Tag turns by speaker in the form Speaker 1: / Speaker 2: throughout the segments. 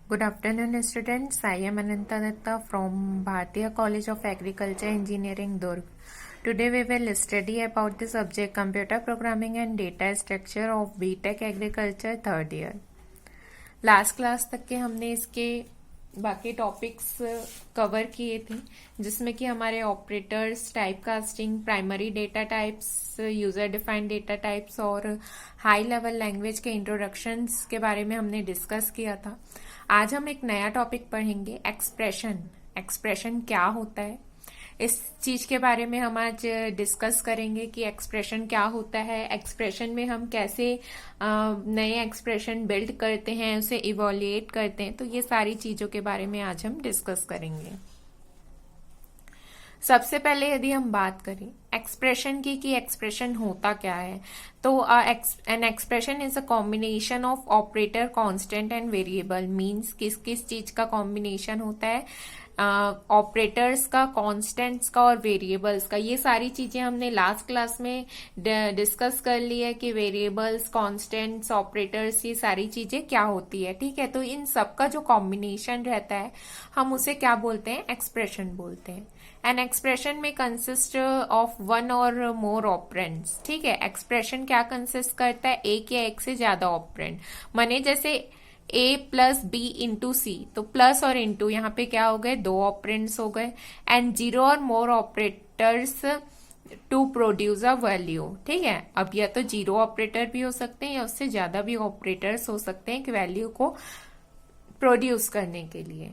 Speaker 1: Good afternoon, students. I am Ananta Datta from Bharatiya College of Agriculture Engineering, Durg. Today we will study about the subject Computer Programming and Data Structure of BTech Agriculture third year. Last class तक के हमने इसके बाकी topics cover किए थे, जिसमें कि हमारे operators, type casting, primary data types, user defined data types और हाई लेवल लैंग्वेज के इंट्रोडक्शंस के बारे में हमने डिस्कस किया था। आज हम एक नया टॉपिक पढ़ेंगे, एक्सप्रेशन। एक्सप्रेशन क्या होता है, इस चीज के बारे में हम आज डिस्कस करेंगे कि एक्सप्रेशन क्या होता है, एक्सप्रेशन में हम कैसे नए एक्सप्रेशन बिल्ड करते हैं, उसे इवोल्यूएट करते हैं। तो ये सारी चीजों के बारे में आज हम डिस्कस करेंगे। सबसे पहले यदि हम बात करें एक्सप्रेशन की कि एक्सप्रेशन होता क्या है, तो an expression is a combination of operator, constant and variable. Means किस किस चीज का कॉम्बिनेशन होता है, ऑपरेटर्स का, कांस्टेंट्स का और वेरिएबल्स का। ये सारी चीजें हमने लास्ट क्लास में डिस्कस कर ली है कि वेरिएबल्स, कांस्टेंट्स, ऑपरेटर्स, ये सारी चीजें क्या होती है। ठीक है, तो इन सबका जो कॉम्बिनेशन रहता है हम उसे क्या बोलते हैं, एक्सप्रेशन बोलते हैं। एन एक्सप्रेशन में कंसिस्ट ऑफ वन और मोर ऑपरेंड्स। ठीक है, एक्सप्रेशन क्या कंसिस्ट करता है, एक या एक से ज्यादा ऑपरेंड। माने जैसे a प्लस बी इंटू सी, तो प्लस और इंटू यहाँ पे क्या हो गए, दो ऑपरेंड्स हो गए। And zero or more operators to produce a value. ठीक है, अब या तो जीरो ऑपरेटर भी हो सकते हैं या उससे ज्यादा भी ऑपरेटर्स हो सकते हैं कि वैल्यू को प्रोड्यूस करने के लिए।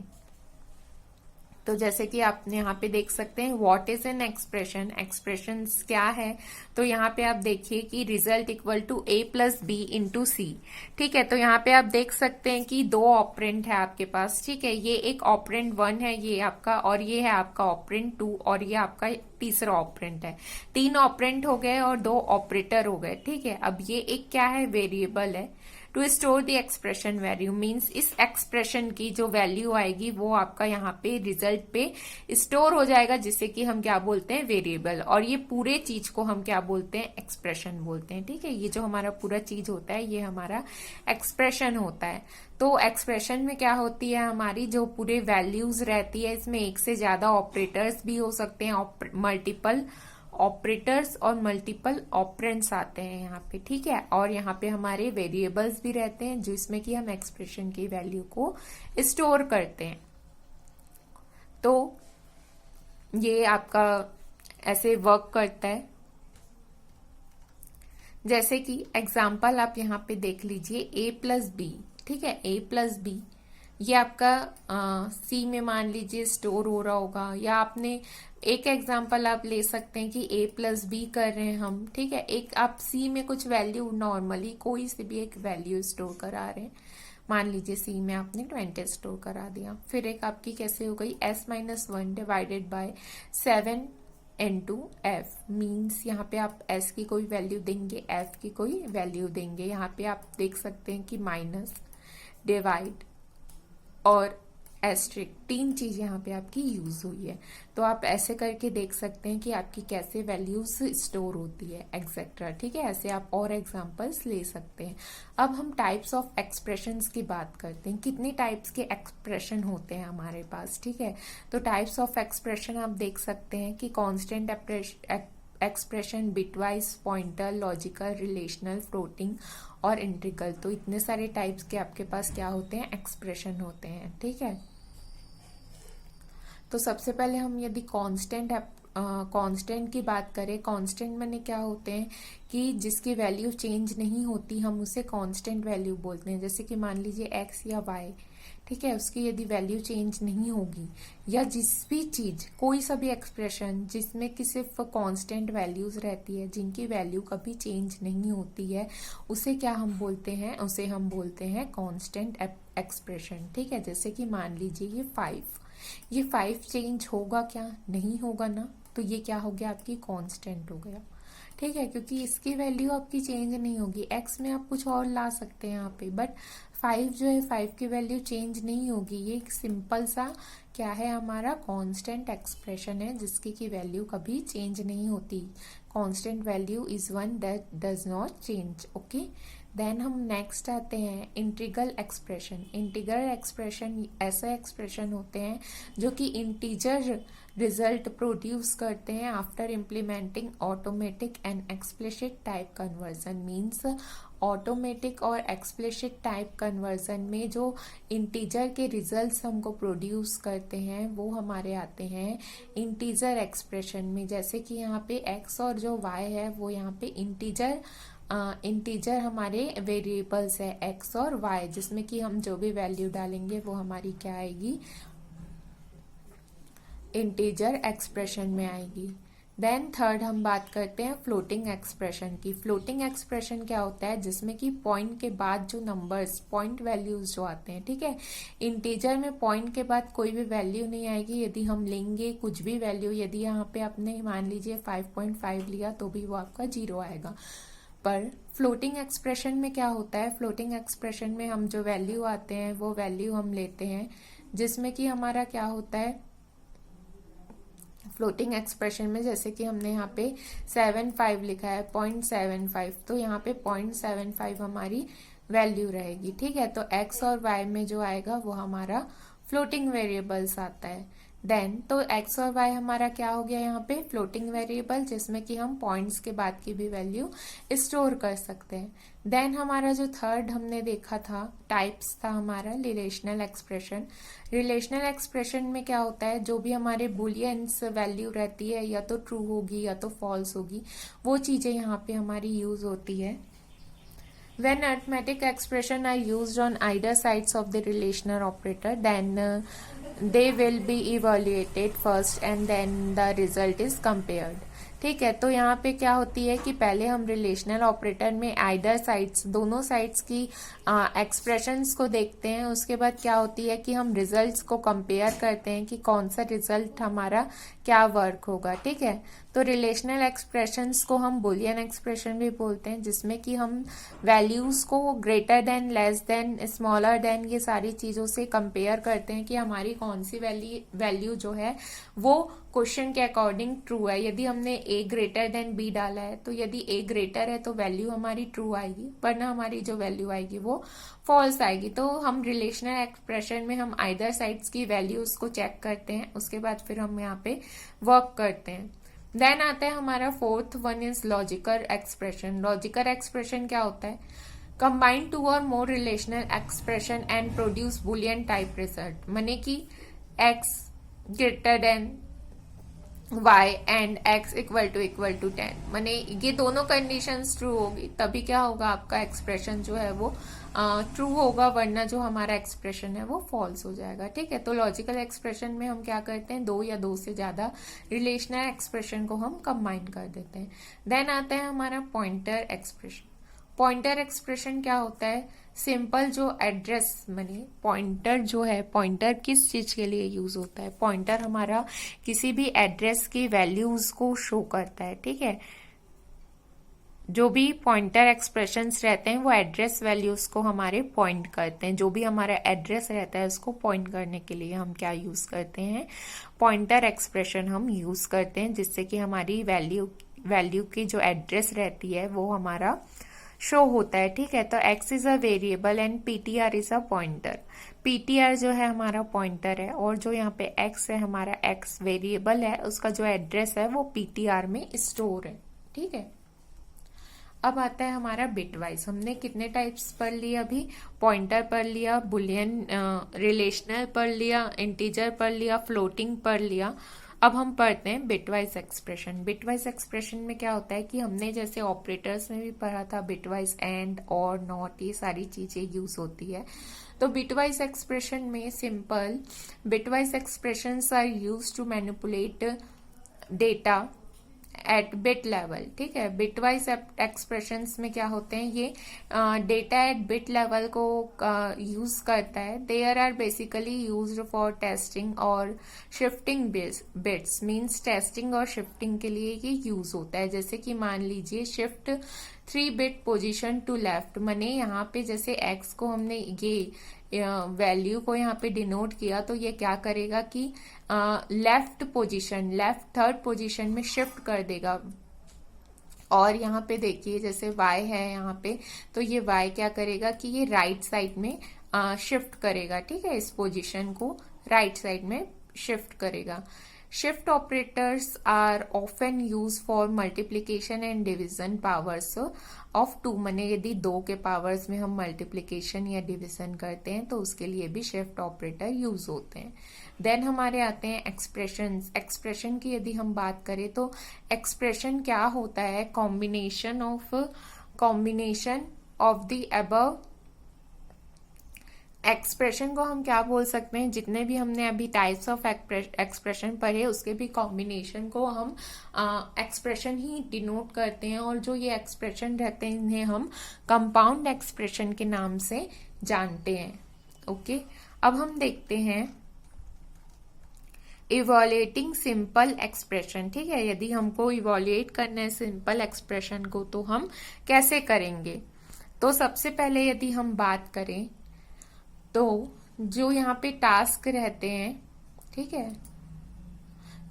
Speaker 1: तो जैसे कि आप यहाँ पे देख सकते हैं, what is an expression, expression क्या है। तो यहाँ पे आप देखिए कि result equal to a plus B into C. ठीक है, तो यहाँ पे आप देख सकते हैं कि दो ऑपरेंड है आपके पास। ठीक है, ये एक ऑपरेंड वन है ये आपका, और ये है आपका ऑपरेंड टू, और ये आपका तीसरा ऑपरेंड है। तीन ऑपरेंड हो गए और दो ऑपरेटर हो गए। ठीक है, अब ये एक क्या है, वेरिएबल है। To store the expression value, means इस एक्सप्रेशन की जो वैल्यू आएगी वो आपका यहाँ पे रिजल्ट पे स्टोर हो जाएगा, जिसे कि हम क्या बोलते हैं, वेरिएबल। और ये पूरे चीज को हम क्या बोलते हैं, एक्सप्रेशन बोलते हैं। ठीक है, ये जो हमारा पूरा चीज होता है ये हमारा एक्सप्रेशन होता है। तो एक्सप्रेशन में क्या होती है, हमारी जो पूरे वैल्यूज रहती है, इसमें एक से ज्यादा ऑपरेटर्स भी हो सकते हैं, मल्टीपल ऑपरेटर्स और मल्टीपल ऑपरेंड्स आते हैं यहाँ पे। ठीक है, और यहाँ पे हमारे वेरिएबल्स भी रहते हैं जिसमें कि हम एक्सप्रेशन की वैल्यू को स्टोर करते हैं। तो ये आपका ऐसे वर्क करता है। जैसे कि एग्जाम्पल आप यहाँ पे देख लीजिए, a प्लस बी। ठीक है, a प्लस बी ये आपका सी में मान लीजिए स्टोर हो रहा होगा, या आपने एक एग्जांपल आप ले सकते हैं कि a प्लस बी कर रहे हैं हम। ठीक है, एक आप सी में कुछ वैल्यू, नॉर्मली कोई से भी एक वैल्यू स्टोर करा रहे हैं। मान लीजिए सी में आपने 20 स्टोर करा दिया। फिर एक आपकी कैसे हो गई, s-1 divided by 7 into F. Means यहाँ पे आप s की कोई वैल्यू देंगे, f की कोई वैल्यू देंगे। यहाँ पे आप देख सकते हैं कि माइनस, डिवाइड और एस्ट्रिक, तीन चीज यहाँ पे आपकी यूज हुई है। तो आप ऐसे करके देख सकते हैं कि आपकी कैसे वैल्यूज स्टोर होती है, एक्सेट्रा। ठीक है, ऐसे आप और एग्जांपल्स ले सकते हैं। अब हम टाइप्स ऑफ एक्सप्रेशंस की बात करते हैं, कितने टाइप्स के एक्सप्रेशन होते हैं हमारे पास। ठीक है, तो टाइप्स ऑफ एक्सप्रेशन आप देख सकते हैं कि constant expression, bitwise, pointer, logical, relational, floating और इंटीग्रल। तो इतने सारे टाइप्स के आपके पास क्या होते हैं, एक्सप्रेशन होते हैं। ठीक है, तो सबसे पहले हम यदि कांस्टेंट की बात करें, कांस्टेंट माने क्या होते हैं कि जिसकी वैल्यू चेंज नहीं होती, हम उसे कांस्टेंट वैल्यू बोलते हैं। जैसे कि मान लीजिए x या y, ठीक है, उसकी यदि वैल्यू चेंज नहीं होगी, या जिस भी चीज, कोई सा भी एक्सप्रेशन जिसमें कि सिर्फ कांस्टेंट वैल्यूज रहती है, जिनकी वैल्यू कभी चेंज नहीं होती है, उसे क्या हम बोलते हैं, उसे हम बोलते हैं कांस्टेंट एक्सप्रेशन। ठीक है, जैसे कि मान लीजिए ये 5 चेंज होगा क्या, नहीं होगा ना, तो ये क्या हो गया, आपकी कांस्टेंट हो गया। ठीक है, क्योंकि इसकी वैल्यू आपकी चेंज नहीं होगी। x में आप कुछ और ला सकते हैं यहाँ पे, बट 5 जो है, 5 की वैल्यू चेंज नहीं होगी। ये एक सिंपल सा क्या है, हमारा कांस्टेंट एक्सप्रेशन है जिसकी की वैल्यू कभी चेंज नहीं होती। Constant value is one that does not change. Okay, then हम नेक्स्ट आते हैं इंटीग्रल एक्सप्रेशन। इंटीग्रल एक्सप्रेशन ऐसे एक्सप्रेशन होते हैं जो कि इंटीजर रिजल्ट प्रोड्यूस करते हैं after implementing automatic and explicit type conversion. Means automatic और एक्सप्लिसिट टाइप कन्वर्जन में जो इंटीजर के रिजल्ट्स हमको प्रोड्यूस करते हैं वो हमारे आते हैं इंटीजर एक्सप्रेशन में। जैसे कि यहाँ पे x और जो y है वो यहाँ पे इंटीजर हमारे वेरिएबल्स है x और y, जिसमें कि हम जो भी वैल्यू डालेंगे वो हमारी क्या आएगी, इंटीजर एक्सप्रेशन में आएगी। देन थर्ड हम बात करते हैं फ्लोटिंग एक्सप्रेशन की। फ्लोटिंग एक्सप्रेशन क्या होता है, जिसमें कि पॉइंट के बाद जो नंबर्स, पॉइंट वैल्यूज जो आते हैं, ठीक है, इंटीजर में पॉइंट के बाद कोई भी वैल्यू नहीं आएगी। यदि हम लेंगे कुछ भी वैल्यू, यदि यहाँ पे आपने मान लीजिए 5.5 लिया तो भी वो आपका 0 आएगा। पर फ्लोटिंग एक्सप्रेशन में क्या होता है, फ्लोटिंग एक्सप्रेशन में हम जो वैल्यू आते हैं वो वैल्यू हम लेते हैं, जिसमें कि हमारा क्या होता है फ्लोटिंग एक्सप्रेशन में, जैसे कि हमने यहाँ पे 75 लिखा है 0.75, तो यहाँ पे 0.75 हमारी वैल्यू रहेगी। ठीक है, तो x और y में जो आएगा वो हमारा फ्लोटिंग वेरिएबल्स आता है। देन तो x और y हमारा क्या हो गया यहाँ पे फ्लोटिंग वेरिएबल, जिसमें कि हम पॉइंट्स के बाद की भी वैल्यू स्टोर कर सकते हैं। देन हमारा जो थर्ड हमने देखा था टाइप्स था हमारा रिलेशनल एक्सप्रेशन। रिलेशनल एक्सप्रेशन में क्या होता है, जो भी हमारे बुलियंस वैल्यू रहती है या तो ट्रू होगी या तो फॉल्स होगी, वो चीजें यहाँ पे हमारी यूज होती है। When arithmetic expression are used on either sides of the relational operator, then they will be evaluated first and then the result is compared. ठीक है, तो यहाँ पे क्या होती है कि पहले हम रिलेशनल ऑपरेटर में आइदर साइड्स, दोनों साइड्स की एक्सप्रेशंस को देखते हैं। उसके बाद क्या होती है कि हम रिजल्ट्स को कंपेयर करते हैं कि कौन सा रिजल्ट हमारा क्या वर्क होगा। ठीक है, तो रिलेशनल एक्सप्रेशंस को हम बुलियन एक्सप्रेशन भी बोलते हैं, जिसमें कि हम वैल्यूज को greater than, less than, smaller than, ये सारी चीजों से कंपेयर करते हैं कि हमारी कौन सी वैल्यू जो है वो क्वेश्चन के अकॉर्डिंग ट्रू है। यदि हमने a ग्रेटर देन b डाला है तो यदि a ग्रेटर है तो वैल्यू हमारी ट्रू आएगी, वरना हमारी जो वैल्यू आएगी वो फॉल्स आएगी। तो हम रिलेशनल एक्सप्रेशन में हम आइदर साइड्स की वैल्यूज को चेक करते हैं, उसके बाद फिर हम यहाँ पे वर्क करते हैं। देन आता है हमारा fourth one is logical expression. Logical expression क्या होता है, combine two or more relational expression and produce boolean type result. माने कि x greater than y and x equal to 10, माने ये दोनों कंडीशंस ट्रू होगी तभी क्या होगा, आपका एक्सप्रेशन जो है वो ट्रू होगा, वरना जो हमारा एक्सप्रेशन है वो फॉल्स हो जाएगा। ठीक है, तो लॉजिकल एक्सप्रेशन में हम क्या करते हैं, दो या दो से ज्यादा रिलेशनल एक्सप्रेशन को हम कंबाइन कर देते हैं। देन आता है हमारा पॉइंटर एक्सप्रेशन। पॉइंटर एक्सप्रेशन क्या होता है, सिंपल जो एड्रेस, माने पॉइंटर जो है, पॉइंटर किस चीज के लिए यूज होता है, पॉइंटर हमारा किसी भी एड्रेस की वैल्यूज को शो करता है। ठीक है, जो भी पॉइंटर एक्सप्रेशंस रहते हैं वो एड्रेस वैल्यूज को हमारे पॉइंट करते हैं। जो भी हमारा एड्रेस रहता है उसको पॉइंट करने के लिए हम क्या यूज करते हैं, पॉइंटर एक्सप्रेशन हम यूज करते हैं, जिससे कि हमारी वैल्यू की जो एड्रेस रहती है वो हमारा शो होता है। ठीक है, तो x is a variable and ptr is a pointer. ptr जो है हमारा पॉइंटर है और जो यहाँ पे x है हमारा x वेरिएबल है, उसका जो एड्रेस है वो ptr में स्टोर है। ठीक है, अब आता है हमारा बिटवाइज। हमने कितने टाइप्स पढ़ लिया अभी, पॉइंटर पढ़ लिया, बुलियन रिलेशनल पढ़ लिया, इंटीजर पढ़ लिया, फ्लोटिंग पढ़ लिया। अब हम पढ़ते हैं बिटवाइज एक्सप्रेशन। बिटवाइज एक्सप्रेशन में क्या होता है कि हमने जैसे ऑपरेटर्स में भी पढ़ा था, बिटवाइज एंड और नॉट, ये सारी चीजें यूज होती है। तो बिटवाइज एक्सप्रेशन में simple bitwise expressions are used to manipulate data at bit level. ठीक है, बिटवाइज एक्सप्रेशंस में क्या होते हैं, ये डेटा एट बिट लेवल को यूज करता है। There are basically used for testing और शिफ्टिंग बिट्स। मींस टेस्टिंग और शिफ्टिंग के लिए ये यूज होता है। जैसे कि मान लीजिए shift 3 bit position to left, माने यहाँ पे जैसे x को हमने ये वैल्यू को यहाँ पे डिनोट किया, तो ये क्या करेगा कि left position, left third position में शिफ्ट कर देगा और यहाँ पे देखिए जैसे y है यहाँ पे, तो ये y क्या करेगा कि ये राइट साइड में शिफ्ट करेगा, ठीक है, इस पोजीशन को राइट साइड में शिफ्ट करेगा। Shift operators are often use for multiplication and division powers of two, माने यदि दो के पावर्स में हम मल्टीप्लीकेशन या डिवीजन करते हैं तो उसके लिए भी शिफ्ट ऑपरेटर यूज होते हैं। देन हमारे आते हैं एक्सप्रेशंस। एक्सप्रेशन की यदि हम बात करें तो एक्सप्रेशन क्या होता है, combination of the above. Expression को हम क्या बोल सकते हैं, जितने भी हमने अभी टाइप्स ऑफ एक्सप्रेशन पढ़े उसके भी कॉम्बिनेशन को हम एक्सप्रेशन ही डिनोट करते हैं, और जो ये एक्सप्रेशन रहते हैं इन्हें हम कंपाउंड एक्सप्रेशन के नाम से जानते हैं। ओके, अब हम देखते हैं इवॉल्यूएटिंग सिंपल एक्सप्रेशन। ठीक है, यदि हमको इवॉल्यूएट करना है सिंपल एक्सप्रेशन को तो हम कैसे करेंगे। तो सबसे पहले यदि हम बात करें तो जो यहाँ पे टास्क रहते हैं, ठीक है,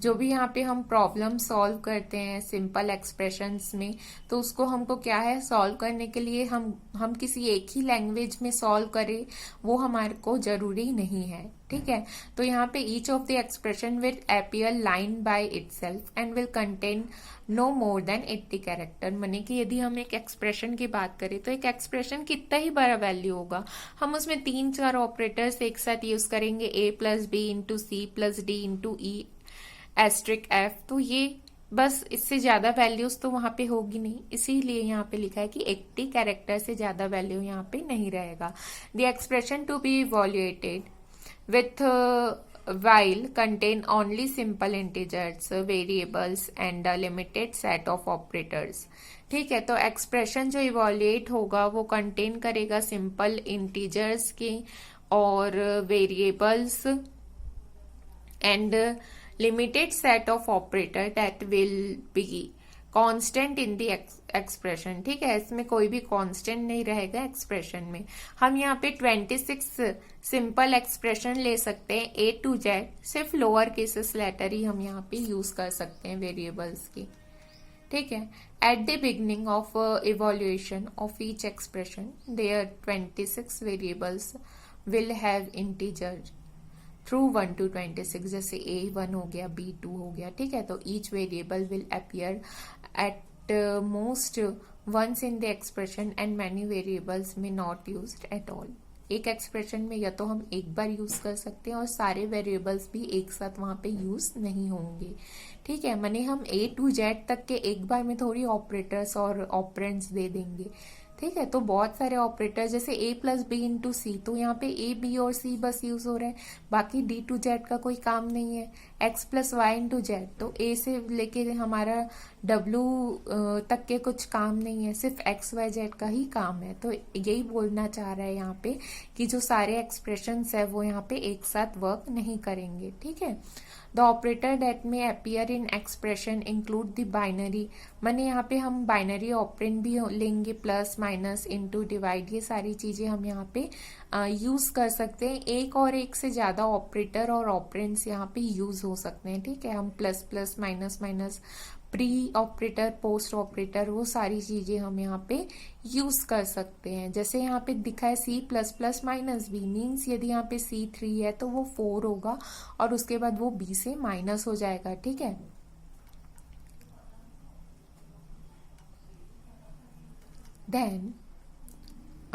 Speaker 1: जो भी यहाँ पे हम प्रॉब्लम सॉल्व करते हैं सिंपल एक्सप्रेशंस में, तो उसको हमको क्या है सॉल्व करने के लिए हम किसी एक ही लैंग्वेज में सॉल्व करें वो हमारे को जरूरी नहीं है। ठीक है, तो यहाँ पे each of the expression will appear line by itself and will contain no more than 80 character. माने कि यदि हम एक एक्सप्रेशन की बात करें तो एक एक्सप्रेशन कितना ही बड़ा वैल्यू होगा, हम उसमें 3-4 ऑपरेटर्स एक साथ यूज करेंगे, a plus B into C plus D into E asterisk F, तो ये बस इससे ज्यादा वैल्यूज तो वहां पे होगी नहीं, इसीलिए यहाँ पे लिखा है कि 80 कैरेक्टर से ज्यादा वैल्यू यहाँ पे नहीं रहेगा। The expression to be evaluated with while contain only simple integers, variables and a limited set of operators। ठीक है, तो एक्सप्रेशन जो इवॉल्यूएट होगा वो कंटेन करेगा सिंपल इंटीजर्स की और variables and limited set of operator that will be constant in the expression। ठीक है, इसमें कोई भी कांस्टेंट नहीं रहेगा एक्सप्रेशन में। हम यहाँ पे 26 सिंपल एक्सप्रेशन ले सकते हैं A to Z, सिर्फ लोअर केसेस लेटर ही हम यहाँ पे यूज कर सकते हैं वेरिएबल्स की। ठीक है, at the beginning of evaluation of each expression there 26 variables will have integer through 1 to 26, जैसे A1 हो गया, B2 हो गया। ठीक है, तो each variable will appear at most once in the expression and many variables may not used at all. एक expression में या तो हम एक बार यूज कर सकते हैं और सारे वेरिएबल्स भी एक साथ वहां पे यूज नहीं होंगे। ठीक है, माने हम A to Z तक के एक बार में थोड़ी ऑपरेटर्स और ऑपरेंड्स दे देंगे। ठीक है, तो बहुत सारे ऑपरेटर जैसे A प्लस बी इंटू सी, तो यहाँ पे A B और C बस यूज हो रहा है, बाकी D to Z का कोई काम नहीं है। X plus Y into Z, तो A से लेके हमारा W तक के कुछ काम नहीं है, सिर्फ X Y Z का ही काम है। तो यही बोलना चाह रहा है यहाँ पे कि जो सारे एक्सप्रेशंस है वो यहाँ पे एक साथ वर्क नहीं करेंगे। ठीक है, द ऑपरेटर डेट में appear in expression include the binary, माने यहाँ पे हम बाइनरी ऑपरेंड भी लेंगे, प्लस माइनस इंटू डिवाइड, ये सारी चीजें हम यहाँ पे यूज कर सकते हैं। एक और एक से ज्यादा ऑपरेटर और ऑपरेंड्स यहाँ पे यूज हो सकते हैं। ठीक है, हम plus plus minus minus, pre operator, post operator, वो सारी चीजें हम यहाँ पे यूज कर सकते हैं। जैसे यहाँ पे दिखा है C plus plus minus B, means यदि यहाँ पे C3 है तो वो 4 होगा और उसके बाद वो B से माइनस हो जाएगा। ठीक है, देन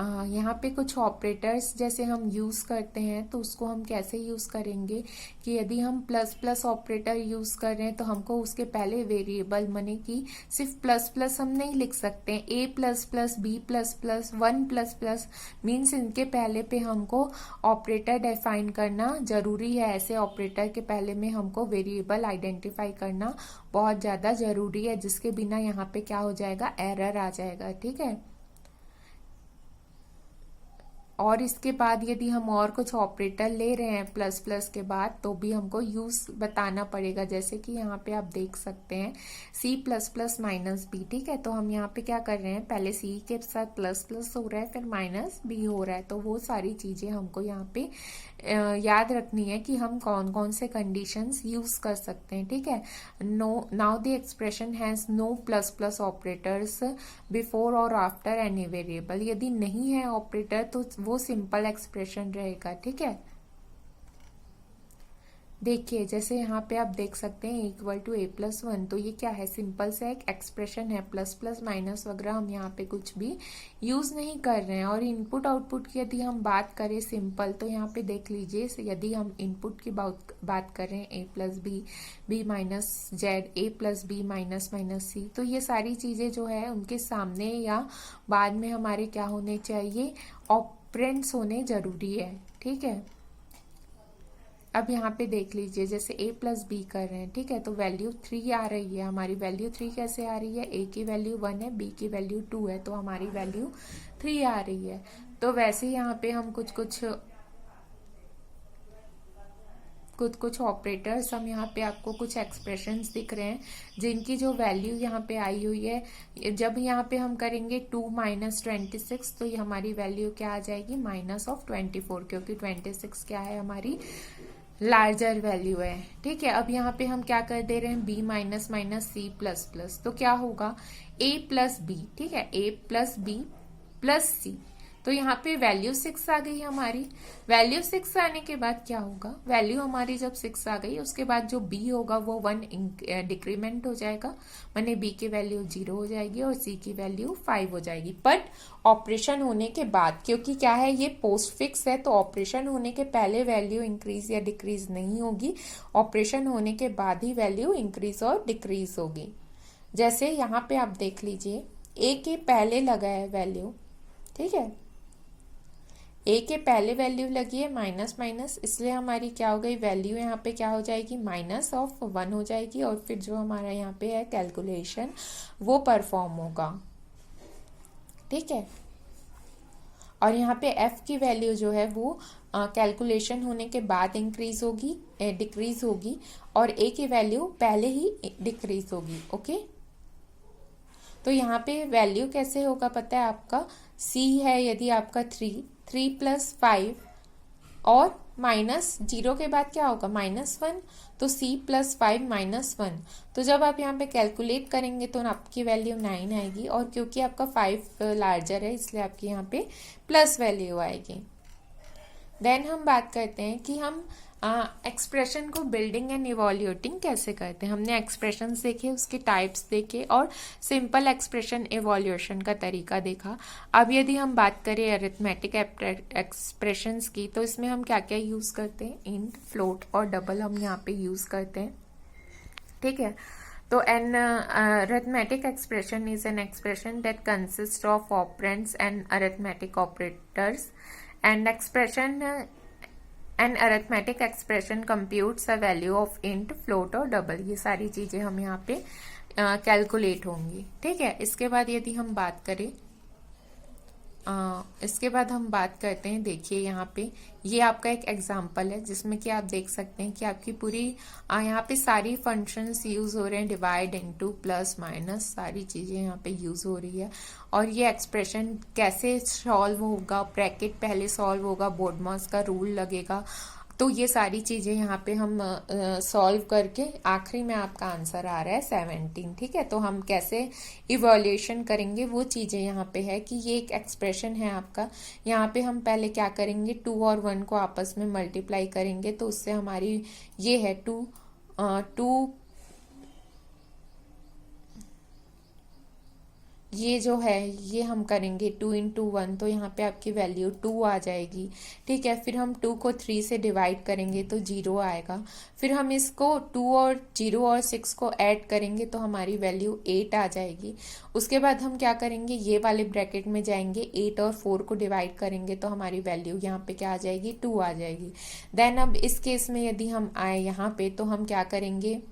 Speaker 1: यहाँ पे कुछ ऑपरेटर्स जैसे हम यूज करते हैं तो उसको हम कैसे यूज करेंगे कि यदि हम प्लस प्लस ऑपरेटर यूज कर रहे हैं तो हमको उसके पहले वेरिएबल माने कि सिर्फ प्लस प्लस हम नहीं लिख सकते हैं, A plus plus B plus plus 1 plus plus, means इनके पहले पे हमको ऑपरेटर डिफाइन करना जरूरी है। ऐसे ऑपरेटर के पहले में हमको वेरिएबल आइडेंटिफाई करना बहुत ज्यादा जरूरी है, जिसके बिना यहाँ पे क्या हो जाएगा, एरर आ जाएगा। ठीक है, और इसके बाद यदि हम और कुछ ऑपरेटर ले रहे हैं प्लस प्लस के बाद तो भी हमको यूज बताना पड़ेगा। जैसे कि यहाँ पे आप देख सकते हैं C plus plus minus B, ठीक है। तो हम यहाँ पे क्या कर रहे हैं, पहले सी के साथ प्लस प्लस हो रहा है फिर माइनस बी हो रहा है, तो वो सारी चीजें हमको यहाँ पे याद रखनी है कि हम कौन कौन से कंडीशंस यूज कर सकते हैं, ठीक है। Now the expression has no plus plus operators before और आफ्टर एनी वेरिएबल। यदि नहीं है ऑपरेटर तो वो सिंपल एक्सप्रेशन रहेगा, ठीक है। देखिए जैसे यहाँ पे आप देख सकते हैं इक्वल टू a+1, तो ये क्या है, सिंपल सा एक एक्सप्रेशन है। प्लस प्लस माइनस वगैरह हम यहाँ पे कुछ भी यूज नहीं कर रहे हैं। और इनपुट आउटपुट की यदि हम बात करें सिंपल, तो यहाँ पे देख लीजिए यदि हम इनपुट की बात करें a+b, b-z, a+b minus minus c, तो ये सारी चीजें जो है उनके सामने या बाद में हमारे क्या होने चाहिए, ऑपरेंड्स होने जरूरी है, ठीक है। अब यहाँ पे देख लीजिए जैसे a+b कर रहे हैं, ठीक है, तो वैल्यू 3 आ रही है। हमारी वैल्यू 3 कैसे आ रही है, a की वैल्यू 1 है, b की वैल्यू 2 है, तो हमारी वैल्यू 3 आ रही है। तो वैसे यहाँ पे हम कुछ ऑपरेटर्स, हम यहाँ पे आपको कुछ एक्सप्रेशंस दिख रहे हैं जिनकी जो वैल्यू यहाँ पे आई हुई है। जब यहाँ पे हम करेंगे 2 - 26, तो ये हमारी वैल्यू क्या आ जाएगी, -24, क्योंकि 26 क्या है, हमारी लार्जर वैल्यू है, ठीक है। अब यहाँ पे हम क्या कर दे रहे हैं, b minus minus C plus plus, तो क्या होगा a+b, ठीक है, a+b प्लस सी। तो यहाँ पे वैल्यू 6 आ गई हमारी। वैल्यू 6 आने के बाद क्या होगा, वैल्यू हमारी जब 6 आ गई उसके बाद जो b होगा वो 1 डिक्रीमेंट हो जाएगा, माने b की वैल्यू 0 हो जाएगी और c की वैल्यू 5 हो जाएगी। बट ऑपरेशन होने के बाद, क्योंकि क्या है ये पोस्ट फिक्स है, तो ऑपरेशन होने के पहले वैल्यू इंक्रीज या डिक्रीज नहीं होगी, ऑपरेशन होने के बाद ही वैल्यू इंक्रीज और डिक्रीज होगी। जैसे यहाँ पे आप देख लीजिए a के पहले लगा है वैल्यू, ठीक है, a के पहले वैल्यू लगी है माइनस माइनस, इसलिए हमारी क्या हो गई, वैल्यू यहाँ पे क्या हो जाएगी, -1 हो जाएगी। और फिर जो हमारा यहाँ पे है कैलकुलेशन वो परफॉर्म होगा, ठीक है। और यहाँ पे f की वैल्यू जो है वो कैलकुलेशन होने के बाद इंक्रीज होगी, डिक्रीज होगी, और a की वैल्यू पहले ही डिक्रीज होगी, ओके। तो यहाँ पे वैल्यू कैसे होगा पता है आपका, c है यदि आपका 3 + 5 और -0 के बाद क्या होगा, -1, तो c + 5 -1। तो जब आप यहाँ पे कैलकुलेट करेंगे तो आपकी वैल्यू 9 आएगी, और क्योंकि आपका 5 लार्जर है इसलिए आपकी यहाँ पे प्लस वैल्यू आएगी। देन हम बात करते हैं कि हम एक्सप्रेशन को बिल्डिंग एंड इवॉल्यूटिंग कैसे करते हैं। हमने एक्सप्रेशंस देखे, उसके टाइप्स देखे और सिंपल एक्सप्रेशन इवॉल्यूशन का तरीका देखा। अब यदि हम बात करें अरिथमेटिक एक्सप्रेशंस की, तो इसमें हम क्या क्या यूज करते हैं, इंट, फ्लोट और डबल हम यहाँ पे यूज करते हैं, ठीक है। तो an arithmetic expression is an expression that consist of operands and arithmetic operators and expression an arithmetic expression computes a value of int, float और डबल। ये सारी चीजें हम यहाँ पे कैलकुलेट होंगी, ठीक है। इसके बाद यदि हम बात करें, इसके बाद हम बात करते हैं, देखिए यहाँ पे ये आपका एक एग्जाम्पल है जिसमें कि आप देख सकते हैं कि आपकी पूरी यहाँ पे सारी फंक्शंस यूज हो रहे हैं, डिवाइड, इनटू, प्लस, माइनस, सारी चीजें यहाँ पे यूज हो रही है। और ये एक्सप्रेशन कैसे सॉल्व होगा, ब्रैकेट पहले सॉल्व होगा, बोडमॉस का रूल लगेगा, तो ये सारी चीजें यहाँ पे हम सॉल्व करके आखिरी में आपका आंसर आ रहा है 17, ठीक है। तो हम कैसे इवोल्यूशन करेंगे वो चीजें यहाँ पे है कि ये एक एक्सप्रेशन है आपका, यहाँ पे हम पहले क्या करेंगे, 2 और 1 को आपस में मल्टीप्लाई करेंगे, तो उससे हमारी ये है 2 ये जो है ये हम करेंगे 2 × 1, तो यहाँ पे आपकी वैल्यू 2 आ जाएगी, ठीक है। फिर हम 2 को 3 से डिवाइड करेंगे तो 0 आएगा। फिर हम इसको 2 और 0 और 6 को ऐड करेंगे तो हमारी वैल्यू 8 आ जाएगी। उसके बाद हम क्या करेंगे, ये वाले ब्रैकेट में जाएंगे, 8 और 4 को डिवाइड करेंगे तो हमारी वैल्यू यहाँ पे क्या आ जाएगी, 2 आ जाएगी। देन अब इस केस में यदि हम आए यहाँ पे तो हम क्या करेंगे,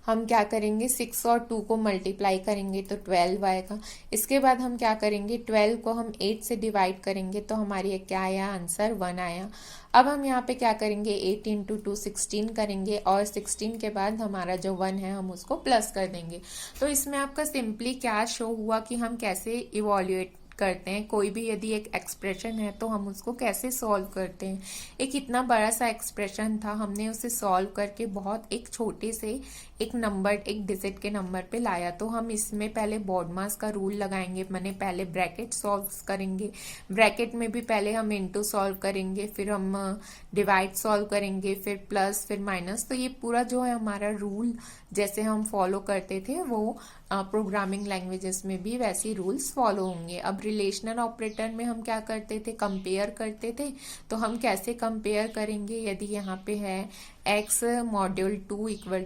Speaker 1: हम क्या करेंगे 6 और 2 को मल्टीप्लाई करेंगे तो 12 आएगा। इसके बाद हम क्या करेंगे 12 को हम 8 से डिवाइड करेंगे तो हमारी क्या आया आंसर 1 आया। अब हम यहाँ पे क्या करेंगे 8 इंटू 2 16 करेंगे और 16 के बाद हमारा जो 1 है हम उसको प्लस कर देंगे। तो इसमें आपका सिंपली क्या शो हुआ कि हम कैसे इवॉल्यूएट करते हैं, कोई भी यदि एक एक्सप्रेशन है तो हम उसको कैसे सॉल्व करते हैं। एक इतना बड़ा सा एक्सप्रेशन था, हमने उसे सॉल्व करके बहुत एक छोटे से एक नंबर, एक डिजिट के नंबर पे लाया। तो हम इसमें पहले बॉडमास का रूल लगाएंगे, माने पहले ब्रैकेट सॉल्व करेंगे, ब्रैकेट में भी पहले हम इनटू सॉल्व करेंगे, फिर हम डिवाइड सॉल्व करेंगे, फिर प्लस, फिर माइनस। तो ये पूरा जो है हमारा रूल जैसे हम फॉलो करते थे वो प्रोग्रामिंग लैंग्वेजेस में भी वैसे रूल्स फॉलो होंगे। अब रिलेशनल ऑपरेटर में हम क्या करते थे, कंपेयर करते थे। तो हम कैसे कंपेयर करेंगे, यदि यहाँ पे है x मॉड्यूल 2 इक्वल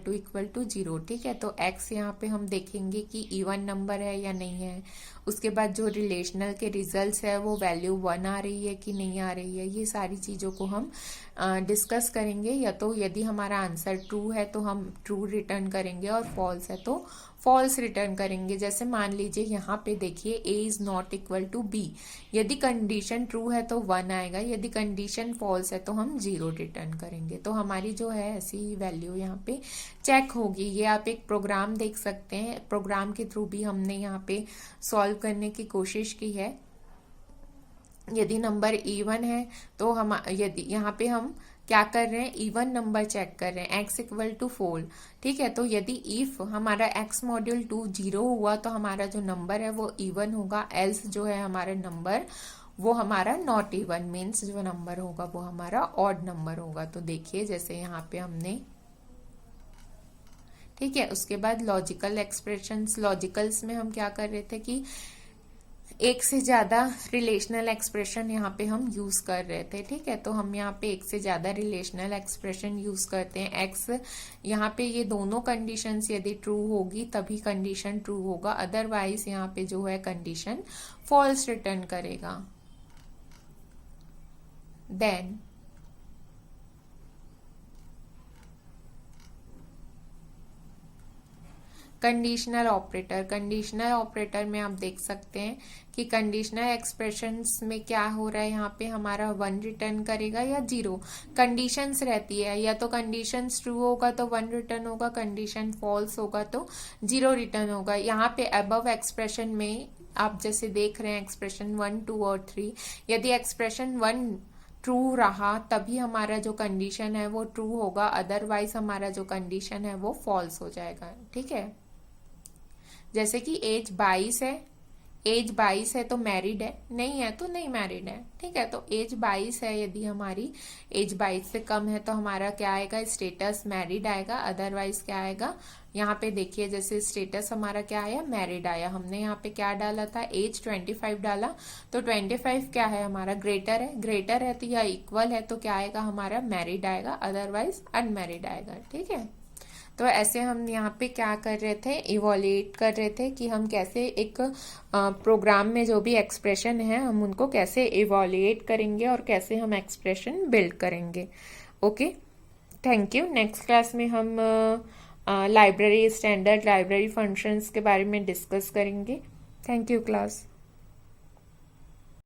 Speaker 1: टू 0, ठीक है, तो x यहाँ पे हम देखेंगे कि इवन नंबर है या नहीं है। उसके बाद जो रिलेशनल के रिजल्ट्स है वो वैल्यू 1 आ रही है कि नहीं आ रही है, ये सारी चीज़ों को हम डिस्कस करेंगे। या तो यदि हमारा आंसर ट्रू है तो हम ट्रू रिटर्न करेंगे और फॉल्स है तो फॉल्स रिटर्न करेंगे। जैसे मान लीजिए यहाँ पे देखिए a is not equal to b, यदि कंडीशन ट्रू है तो 1 आएगा, यदि कंडीशन फॉल्स है तो हम 0 रिटर्न करेंगे। तो हमारी जो है ऐसी वैल्यू यहाँ पे चेक होगी। ये आप एक प्रोग्राम देख सकते हैं, प्रोग्राम के थ्रू भी हमने यहाँ पे सॉल्व करने की कोशिश की है। यदि नंबर इवन है तो हम यदि यहाँ पे हम क्या कर रहे हैं इवन नंबर चेक कर रहे हैं, x इक्वल टू 4, ठीक है। तो यदि इफ हमारा x मॉड्यूल 2 0 हुआ तो हमारा जो नंबर है वो इवन होगा, एल्स जो है हमारा नंबर वो हमारा नॉट इवन, मीन्स जो नंबर होगा वो हमारा ऑड नंबर होगा। तो देखिए जैसे यहाँ पे हमने, ठीक है। उसके बाद लॉजिकल एक्सप्रेशंस, लॉजिकल्स में हम क्या कर रहे थे कि एक से ज्यादा रिलेशनल एक्सप्रेशन यहाँ पे हम यूज कर रहे थे, ठीक है। तो हम यहाँ पे एक से ज्यादा रिलेशनल एक्सप्रेशन यूज करते हैं। एक्स यहाँ पे ये दोनों कंडीशंस यदि ट्रू होगी तभी कंडीशन ट्रू होगा, अदरवाइज यहाँ पे जो है कंडीशन फॉल्स रिटर्न करेगा। Then conditional operator, conditional operator में आप देख सकते हैं कि कंडीशनल एक्सप्रेशंस में क्या हो रहा है, यहाँ पे हमारा 1 रिटर्न करेगा या 0। कंडीशंस रहती है, या तो कंडीशंस ट्रू होगा तो 1 रिटर्न होगा, कंडीशन फॉल्स होगा तो 0 रिटर्न होगा। यहाँ पे अबव एक्सप्रेशन में आप जैसे देख रहे हैं एक्सप्रेशन 1, 2 और 3, यदि एक्सप्रेशन 1 ट्रू रहा तभी हमारा जो कंडीशन है वो ट्रू होगा, अदरवाइज हमारा जो कंडीशन है वो फॉल्स हो जाएगा, ठीक है। जैसे कि एज 22 है, एज 22 है तो मैरिड है, नहीं है तो नहीं मैरिड है, ठीक है। तो एज 22 है, यदि हमारी एज 22 से कम है तो हमारा क्या आएगा स्टेटस मैरिड आएगा, अदरवाइज क्या आएगा, यहाँ पे देखिए जैसे स्टेटस हमारा क्या आया मैरिड आया, हमने यहाँ पे क्या डाला था एज 25 डाला, तो 25 क्या है हमारा ग्रेटर है, ग्रेटर है तो या इक्वल है तो क्या आएगा हमारा मैरिड आएगा, अदरवाइज अनमैरिड आएगा, ठीक है। तो ऐसे हम यहाँ पे क्या कर रहे थे इवोल्यूट कर रहे थे कि हम कैसे एक प्रोग्राम में जो भी एक्सप्रेशन है हम उनको कैसे इवोल्यूट करेंगे और कैसे हम एक्सप्रेशन बिल्ड करेंगे। Okay, thank you. Next class में हम लाइब्रेरी स्टैंडर्ड लाइब्रेरी फंक्शंस के बारे में डिस्कस करेंगे। Thank you class.